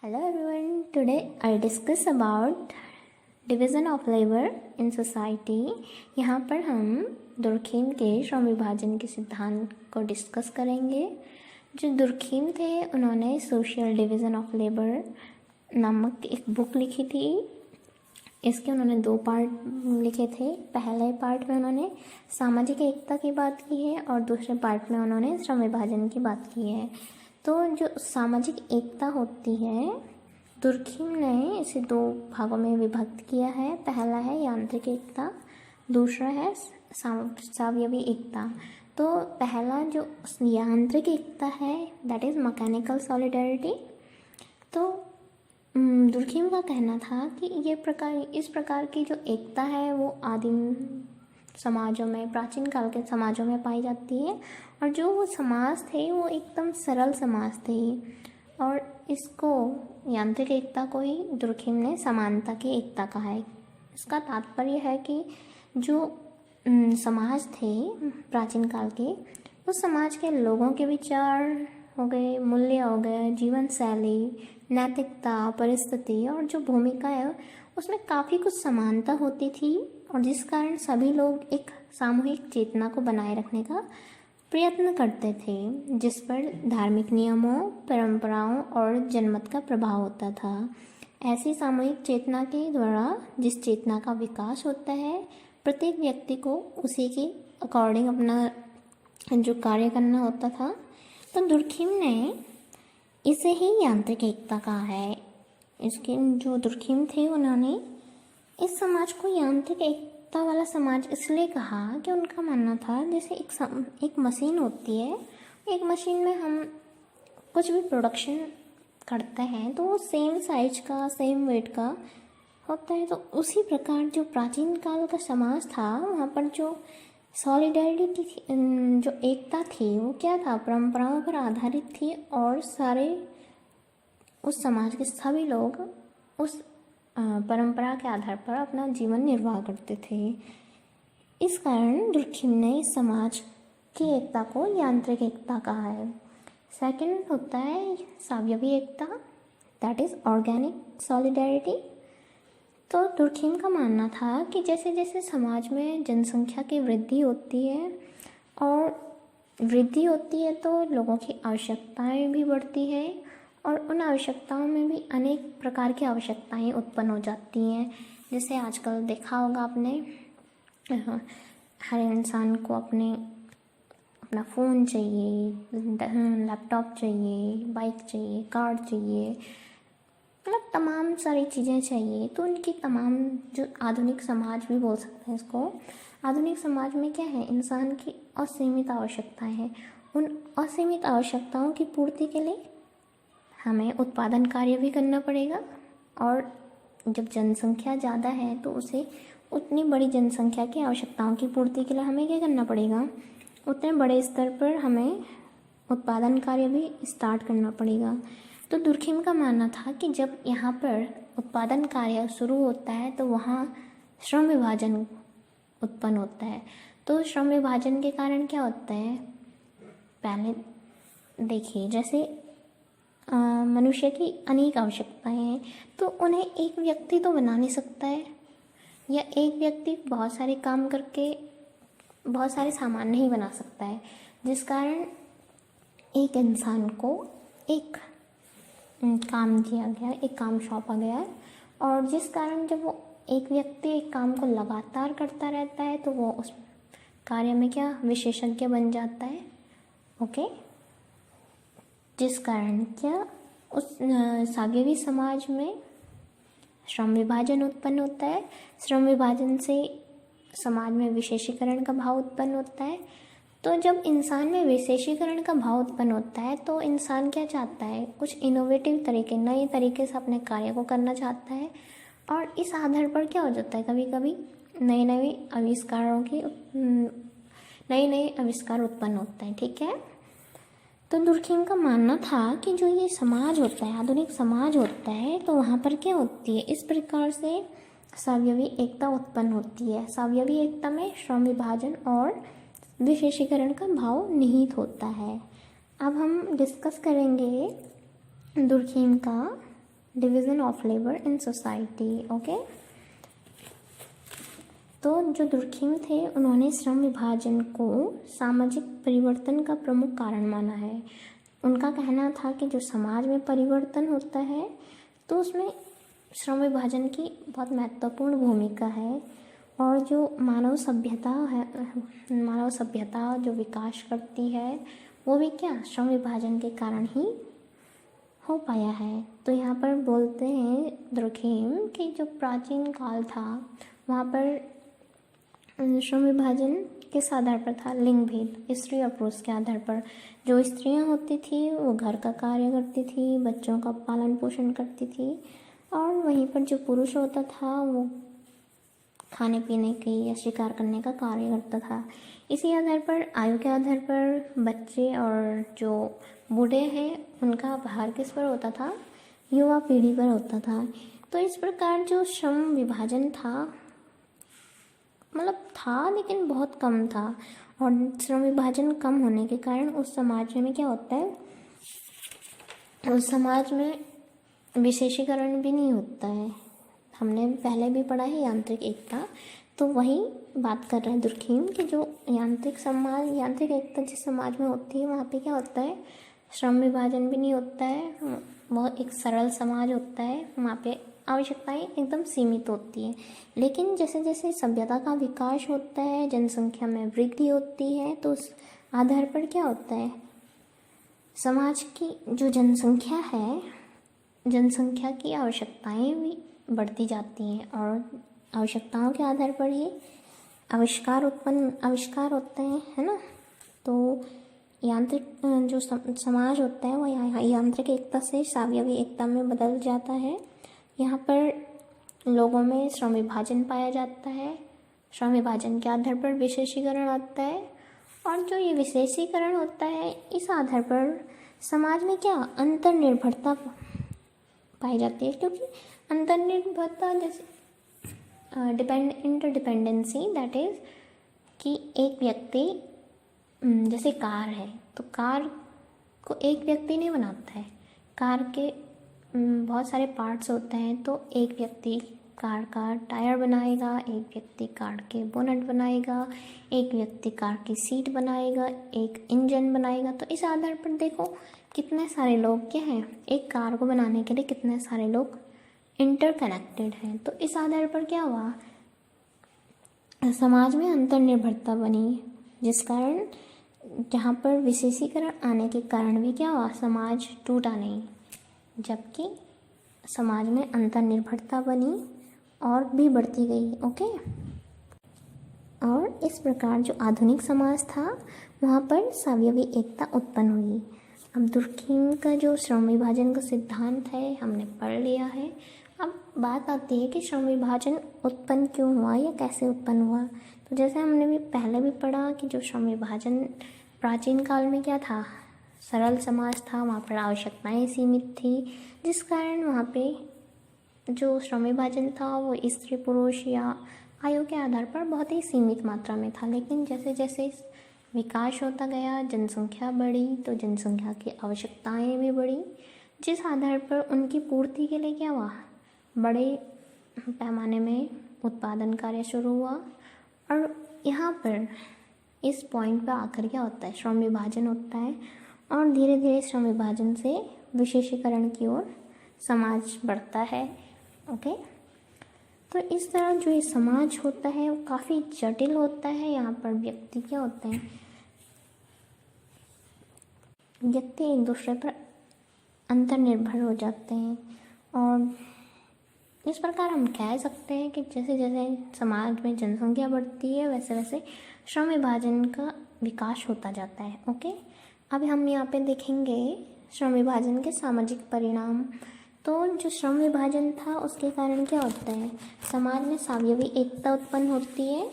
Hello everyone, today I'll discuss about division of labor in society। यहाँ पर हम Durkheim के श्रम विभाजन के सिद्धांत को डिस्कस करेंगे। जो दुर्खीम थे उन्होंने सोशल डिवीज़न ऑफ लेबर नामक एक बुक लिखी थी। इसके उन्होंने 2 पार्ट लिखे थे। पहले पार्ट में उन्होंने सामाजिक एकता की बात की है और दूसरे पार्ट में उन्होंने श्रम विभाजन की बात की है। तो जो सामाजिक एकता होती है, दुर्खीम ने इसे 2 भागों में विभक्त किया है। पहला है यांत्रिक एकता, दूसरा है सावयवी एकता। तो पहला जो यांत्रिक एकता है दैट इज़ मैकेनिकल सॉलिडरिटी। तो दुर्खीम का कहना था कि इस प्रकार की जो एकता है वो आदिम समाजों में, प्राचीन काल के समाजों में पाई जाती है और जो वो समाज थे वो एकदम सरल समाज थे। और इसको यांत्रिक एकता को ही दुर्खीम ने समानता की एकता कहा है। इसका तात्पर्य है कि जो समाज थे प्राचीन काल के, उस समाज के लोगों के विचार हो गए, मूल्य हो गए, जीवन शैली, नैतिकता, परिस्थिति और जो भूमिका है उसमें काफ़ी कुछ समानता होती थी और जिस कारण सभी लोग एक सामूहिक चेतना को बनाए रखने का प्रयत्न करते थे, जिस पर धार्मिक नियमों, परंपराओं और जनमत का प्रभाव होता था। ऐसी सामूहिक चेतना के द्वारा जिस चेतना का विकास होता है, प्रत्येक व्यक्ति को उसी के अकॉर्डिंग अपना जो कार्य करना होता था। तो दुर्खीम ने इसे ही यांत्रिक एकता कहा है। इसके जो दुर्खीम थे उन्होंने इस समाज को यांत्रिक एकता वाला समाज इसलिए कहा कि उनका मानना था जैसे एक मशीन होती है, एक मशीन में हम कुछ भी प्रोडक्शन करते हैं तो वो सेम साइज का, सेम वेट का होता है। तो उसी प्रकार जो प्राचीन काल का समाज था वहाँ पर जो सॉलिडरिटी थी, जो एकता थी वो क्या था, परंपराओं पर आधारित थी और सारे उस समाज के सभी लोग उस परंपरा के आधार पर अपना जीवन निर्वाह करते थे। इस कारण दुर्खीम ने इस समाज की एकता को यांत्रिक एकता कहा है। सेकंड होता है सावयवी एकता, दैट इज़ ऑर्गेनिक सॉलिडरिटी। तो दुर्खीम का मानना था कि जैसे जैसे समाज में जनसंख्या की वृद्धि होती है तो लोगों की आवश्यकताएं भी बढ़ती है और उन आवश्यकताओं में भी अनेक प्रकार की आवश्यकताएं उत्पन्न हो जाती हैं। जैसे आजकल देखा होगा आपने, हर इंसान को अपना फ़ोन चाहिए, लैपटॉप चाहिए, बाइक चाहिए, कार चाहिए, मतलब तमाम सारी चीज़ें चाहिए। तो उनकी तमाम जो आधुनिक समाज भी बोल सकते हैं इसको, आधुनिक समाज में क्या है, इंसान की असीमित आवश्यकताएं हैं। उन असीमित आवश्यकताओं की पूर्ति के लिए हमें उत्पादन कार्य भी करना पड़ेगा और जब जनसंख्या ज़्यादा है तो उसे उतनी बड़ी जनसंख्या की आवश्यकताओं की पूर्ति के लिए हमें क्या करना पड़ेगा, उतने बड़े स्तर पर हमें उत्पादन कार्य भी स्टार्ट करना पड़ेगा। तो दुर्खीम का मानना था कि जब यहाँ पर उत्पादन कार्य शुरू होता है तो वहाँ श्रम विभाजन उत्पन्न होता है। तो श्रम विभाजन के कारण क्या होता है, पहले देखिए जैसे मनुष्य की अनेक आवश्यकताएं हैं तो उन्हें एक व्यक्ति तो बना नहीं सकता है, या एक व्यक्ति बहुत सारे काम करके बहुत सारे सामान नहीं बना सकता है, जिस कारण एक इंसान को एक काम दिया गया, एक काम सौंपा गया है और जिस कारण जब वो एक व्यक्ति एक काम को लगातार करता रहता है तो वो उस कार्य में क्या विशेषज्ञ बन जाता है। ओके, जिस कारण क्या उस सावयवी समाज में श्रम विभाजन उत्पन्न होता है। श्रम विभाजन से समाज में विशेषीकरण का भाव उत्पन्न होता है। तो जब इंसान में विशेषीकरण का भाव उत्पन्न होता है तो इंसान क्या चाहता है, कुछ इनोवेटिव तरीके, नए तरीके से अपने कार्य को करना चाहता है और इस आधार पर क्या हो जाता है, कभी कभी नए नए आविष्कार उत्पन्न होते हैं। ठीक है, तो दुर्खीम का मानना था कि जो ये समाज होता है, आधुनिक समाज होता है, तो वहाँ पर क्या होती है, इस प्रकार से सावयवी एकता उत्पन्न होती है। सावयवी एकता में श्रम विभाजन और विशेषीकरण का भाव निहित होता है। अब हम डिस्कस करेंगे दुर्खीम का division of labour in society. Okay, तो जो दुर्खिम थे उन्होंने श्रम विभाजन को सामाजिक परिवर्तन का प्रमुख कारण माना है। उनका कहना था कि जो समाज में परिवर्तन होता है तो उसमें श्रम विभाजन की बहुत महत्वपूर्ण भूमिका है, और जो मानव सभ्यता जो विकास करती है वो भी क्या श्रम विभाजन के कारण ही हो पाया है। तो यहाँ पर बोलते हैं दुर्खिम कि जो प्राचीन काल था वहाँ पर श्रम विभाजन किस आधार पर था, लिंग भेद, स्त्री और पुरुष के आधार पर। जो स्त्रियाँ होती थी वो घर का कार्य करती थी, बच्चों का पालन पोषण करती थी, और वहीं पर जो पुरुष होता था वो खाने पीने की या शिकार करने का कार्य करता था। इसी आधार पर, आयु के आधार पर बच्चे और जो बूढ़े हैं उनका भार किस पर होता था, युवा पीढ़ी पर होता था। तो इस प्रकार जो श्रम विभाजन था, मतलब था लेकिन बहुत कम था, और श्रम विभाजन कम होने के कारण उस समाज में क्या होता है, उस समाज में विशेषीकरण भी नहीं होता है। हमने पहले भी पढ़ा है यांत्रिक एकता, तो वही बात कर रहे हैं दुर्खिम कि जो यांत्रिक एकता जिस समाज में होती है वहाँ पे क्या होता है, श्रम विभाजन भी नहीं होता है, बहुत एक सरल समाज होता है, वहाँ पे आवश्यकताएं एकदम सीमित होती हैं। लेकिन जैसे जैसे सभ्यता का विकास होता है, जनसंख्या में वृद्धि होती है, तो उस आधार पर क्या होता है, समाज की जो जनसंख्या है, जनसंख्या की आवश्यकताएं भी बढ़ती जाती हैं, और आवश्यकताओं के आधार पर ही आविष्कार होते हैं, है ना। तो यांत्रिक जो समाज होता है वो यांत्रिक एकता से स्वायत्त एकता में बदल जाता है। यहाँ पर लोगों में श्रम विभाजन पाया जाता है, श्रम विभाजन के आधार पर विशेषीकरण आता है, और जो ये विशेषीकरण होता है इस आधार पर समाज में क्या अंतर्निर्भरता पाई जाती है। क्योंकि अंतर्निर्भरता जैसे इंटरडिपेंडेंसी, दैट इज़ कि एक व्यक्ति जैसे कार है तो कार को एक व्यक्ति नहीं बनाता है, कार के बहुत सारे पार्ट्स होते हैं। तो एक व्यक्ति कार का टायर बनाएगा, एक व्यक्ति कार के बोनट बनाएगा, एक व्यक्ति कार की सीट बनाएगा, एक इंजन बनाएगा। तो इस आधार पर देखो कितने सारे लोग क्या हैं, एक कार को बनाने के लिए कितने सारे लोग इंटरकनेक्टेड हैं। तो इस आधार पर क्या हुआ, समाज में अंतर्निर्भरता बनी, जिस कारण जहाँ पर विशेषीकरण आने के कारण भी क्या हुआ, समाज टूटा नहीं, जबकि समाज में अंतर्निर्भरता बनी और भी बढ़ती गई। ओके, और इस प्रकार जो आधुनिक समाज था वहाँ पर स्वायत्त एकता उत्पन्न हुई। अब दुर्खिम का जो श्रम विभाजन का सिद्धांत है हमने पढ़ लिया है। अब बात आती है कि श्रम विभाजन उत्पन्न क्यों हुआ या कैसे उत्पन्न हुआ। तो जैसे हमने भी पहले भी पढ़ा कि जो श्रम विभाजन प्राचीन काल में क्या था, सरल समाज था, वहाँ पर आवश्यकताएं सीमित थी, जिस कारण वहाँ पे जो श्रम विभाजन था वो स्त्री पुरुष या आयु के आधार पर बहुत ही सीमित मात्रा में था। लेकिन जैसे जैसे विकास होता गया, जनसंख्या बढ़ी, तो जनसंख्या की आवश्यकताएं भी बढ़ी, जिस आधार पर उनकी पूर्ति के लिए क्या हुआ, बड़े पैमाने में उत्पादन कार्य शुरू हुआ। और यहाँ पर इस पॉइंट पर आकर क्या होता है, श्रम विभाजन होता है, और धीरे धीरे श्रम विभाजन से विशेषीकरण की ओर समाज बढ़ता है। ओके, तो इस तरह जो ये समाज होता है वो काफ़ी जटिल होता है। यहाँ पर व्यक्ति क्या होते हैं, व्यक्ति एक दूसरे पर अंतर्निर्भर हो जाते हैं, और इस प्रकार हम कह सकते हैं कि जैसे जैसे समाज में जनसंख्या बढ़ती है वैसे वैसे श्रम विभाजन का विकास होता जाता है। ओके, अब हम यहाँ पे देखेंगे श्रम विभाजन के सामाजिक परिणाम। तो जो श्रम विभाजन था उसके कारण क्या होता है, समाज में स्वायत्त एकता उत्पन्न होती है,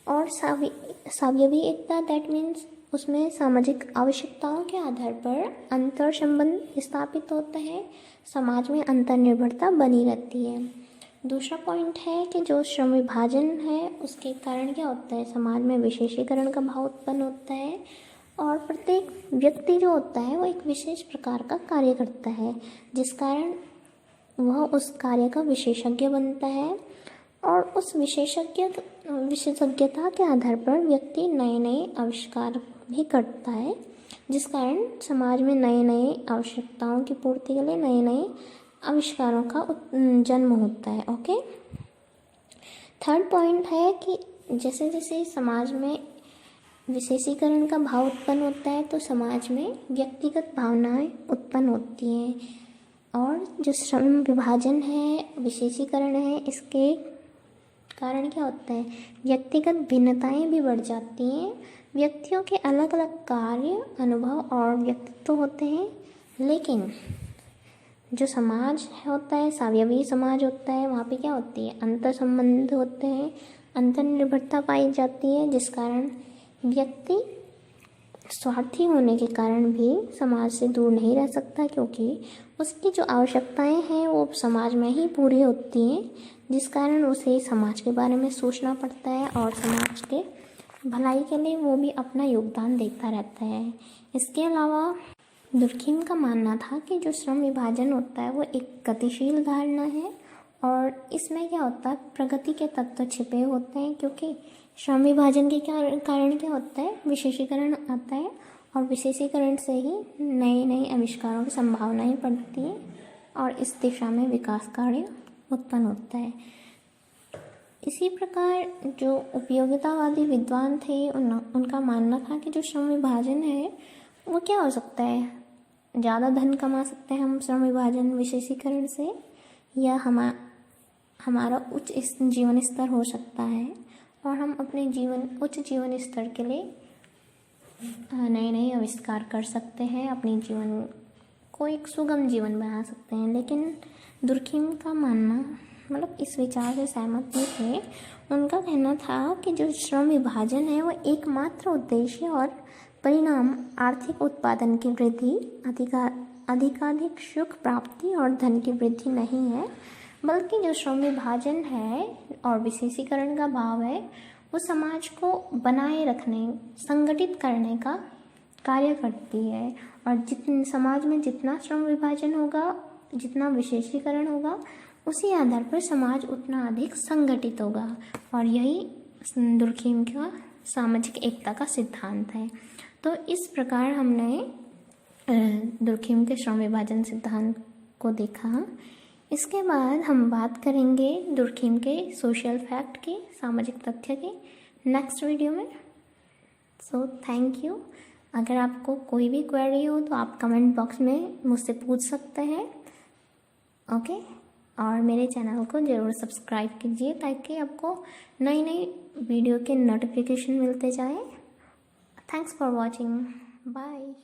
और स्वायत्त एकता दैट मीन्स उसमें सामाजिक आवश्यकताओं के आधार पर अंतर संबंध स्थापित होता है, समाज में अंतर्निर्भरता बनी रहती है। दूसरा पॉइंट है कि जो श्रम विभाजन है उसके कारण क्या होता है, समाज में विशेषीकरण का भाव उत्पन्न होता है, और प्रत्येक व्यक्ति जो होता है वो एक विशेष प्रकार का कार्य करता है, जिस कारण वह उस कार्य का विशेषज्ञ बनता है और उस विशेषज्ञता के आधार पर व्यक्ति नए नए आविष्कार भी करता है, जिस कारण समाज में नए नए आवश्यकताओं की पूर्ति के लिए नए नए आविष्कारों का जन्म होता है। ओके, थर्ड पॉइंट है कि जैसे जैसे समाज में विशेषीकरण का भाव उत्पन्न होता है तो समाज में व्यक्तिगत भावनाएं उत्पन्न होती हैं, और जो श्रम विभाजन है, विशेषीकरण है, इसके कारण क्या होता है, व्यक्तिगत भिन्नताएं भी बढ़ जाती हैं। व्यक्तियों के अलग अलग कार्य, अनुभव और व्यक्तित्व होते हैं, लेकिन जो समाज होता है, सावयवी समाज होता है, वहाँ पे क्या होती है, अंतर संबंध होते हैं, अंतर निर्भरता पाई जाती है, जिस कारण व्यक्ति स्वार्थी होने के कारण भी समाज से दूर नहीं रह सकता, क्योंकि उसकी जो आवश्यकताएं हैं वो समाज में ही पूरी होती हैं, जिस कारण उसे समाज के बारे में सोचना पड़ता है और समाज के भलाई के लिए वो भी अपना योगदान देता रहता है। इसके अलावा दुर्खिम का मानना था कि जो श्रम विभाजन होता है वो एक गतिशील धारणा है, और इसमें क्या होता है, प्रगति के तत्व छिपे होते हैं, क्योंकि श्रम विभाजन के कारण क्या होता है, विशेषीकरण आता है, और विशेषीकरण से ही नए नए आविष्कारों की संभावनाएं बढ़ती हैं और इस दिशा में विकास कार्य उत्पन्न होता है। इसी प्रकार जो उपयोगितावादी विद्वान थे उनका मानना था कि जो श्रम विभाजन है वो क्या हो सकता है, ज़्यादा धन कमा सकते हैं हम श्रम विभाजन विशेषीकरण से, या हमारा उच्च जीवन स्तर हो सकता है और हम अपने उच्च जीवन स्तर के लिए नए नए आविष्कार कर सकते हैं, अपने जीवन को एक सुगम जीवन बना सकते हैं। लेकिन दुर्खिम का मानना मतलब इस विचार से सहमत नहीं थे। उनका कहना था कि जो श्रम विभाजन है वो एकमात्र उद्देश्य और परिणाम आर्थिक उत्पादन की वृद्धि, अधिकाधिक सुख प्राप्ति और धन की वृद्धि नहीं है, बल्कि जो श्रम विभाजन है और विशेषीकरण का भाव है वो समाज को बनाए रखने, संगठित करने का कार्य करती है। और समाज में जितना श्रम विभाजन होगा, जितना विशेषीकरण होगा, उसी आधार पर समाज उतना अधिक संगठित होगा, और यही दुर्खिम का सामाजिक एकता का सिद्धांत है। तो इस प्रकार हमने दुर्खिम के श्रम विभाजन सिद्धांत को देखा। इसके बाद हम बात करेंगे दुर्खिम के सोशल फैक्ट के, सामाजिक तथ्य के, नेक्स्ट वीडियो में। So thank you. अगर आपको कोई भी क्वेरी हो तो आप कमेंट बॉक्स में मुझसे पूछ सकते हैं। ओके, और मेरे चैनल को ज़रूर सब्सक्राइब कीजिए ताकि आपको नई नई वीडियो के नोटिफिकेशन मिलते जाए। Thanks for watching, bye.